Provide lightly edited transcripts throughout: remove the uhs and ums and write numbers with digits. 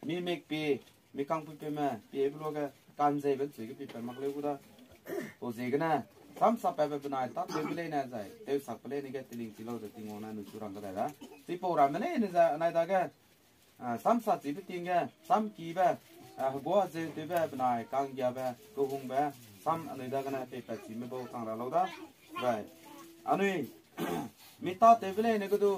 mi mek pi mi kang pi ma pi blo ga kan je ben chi pi pa mak le gu da o je ga na sam sa pa pa na ta te le na sai te sa pa le ni ga tiling ti lo de ting ona nu chu rang ga da ti po ra me ne ni za na da ga sam sa chi pi ting ga sam ki ba bo je te ba na kang ya ba ko hung ba sam ani da ga na pe pa chi me bo kang ra lo da ba ani mi ta te le ne ga du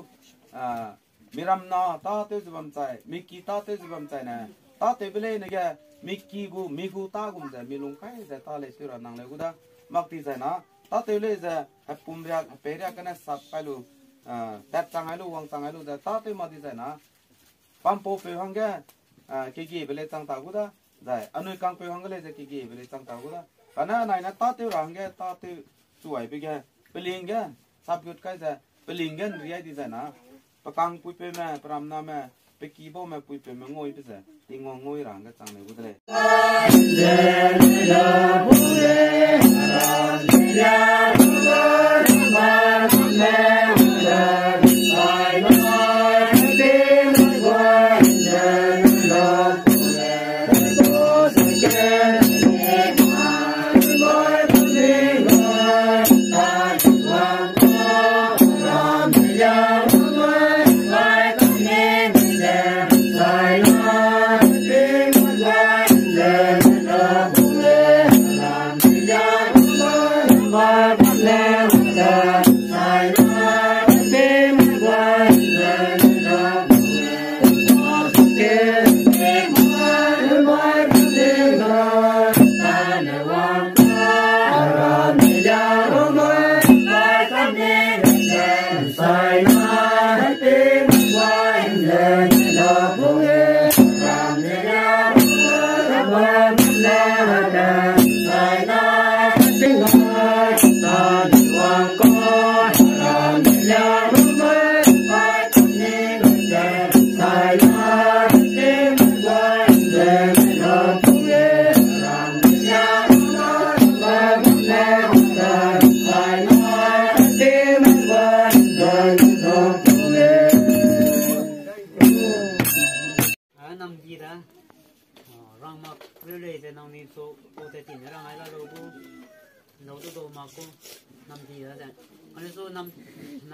miram na ta te zubam chai miki ta te zubam chai na ta te bele ne ga miki gu mi gu ta gum ja mi lung kai ja ta le sura nang le gu da mak ti ja na ta te le ja pum ria pe ria kana sap kai lu ta chang ai lu wang chang ai lu ja ta te ma ti ja na pam po pe hang ga ke gi bele chang ta gu da giải anh ơi căng pe hăng cái này cái gì về tăng tàu đó cái này nó tát tiêu răng cái tát tiêu chuỗi bây giờไปลิงแกสับยุดใกล้จะไปลิงแกเรียดีใจนะปะกังปุยเปแม่ปรำนาแม่ไปกีบแม่ปุยเปแม่งอยไปจะติงงอยรังก็จังเลยกูเลย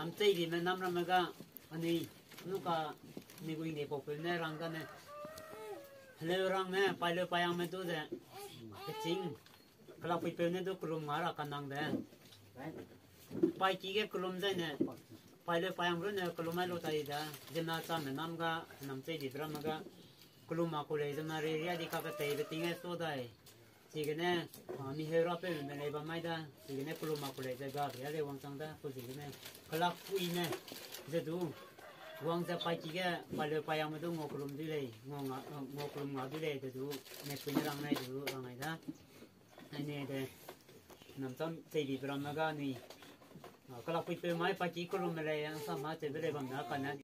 nam tây thì nam ra mà cái anh ấy lúc cả mình cũng để bọc bên này răng cái này lấy răng này phải lấy phải ăn mấy thứ đấy cái chính cái là phải bên này tôi kêu ngả ra cái năng đấy phải chỉ cái kêu đấy này phải lấy phải ăn rồi này kêu mấy lô tay đấy dân nào chăm nam cái nam tây thì ra mà cái kêu mà kêu lấy dân nào riêng đi cái tay cái tiếng ấy số đấy chỉ cái này mình hiểu rõ về mình này bao mai đó chỉ cái này kêu mà kêu lấy cái cái này quan trọng đó kêu chỉ cái này cái là quý này giờ tu quăng ra phải chỉ cái phải lấy phải ăn mà tu ngọc lùm đi lấy ngọc lùm ngọc đi lấy giờ tu này quý này này tu rằng này đó này để nằm trong xây đi làm cái này cái là quý về mai phải chỉ kêu lùm lấy sao mà chỉ về lấy bằng đó cái này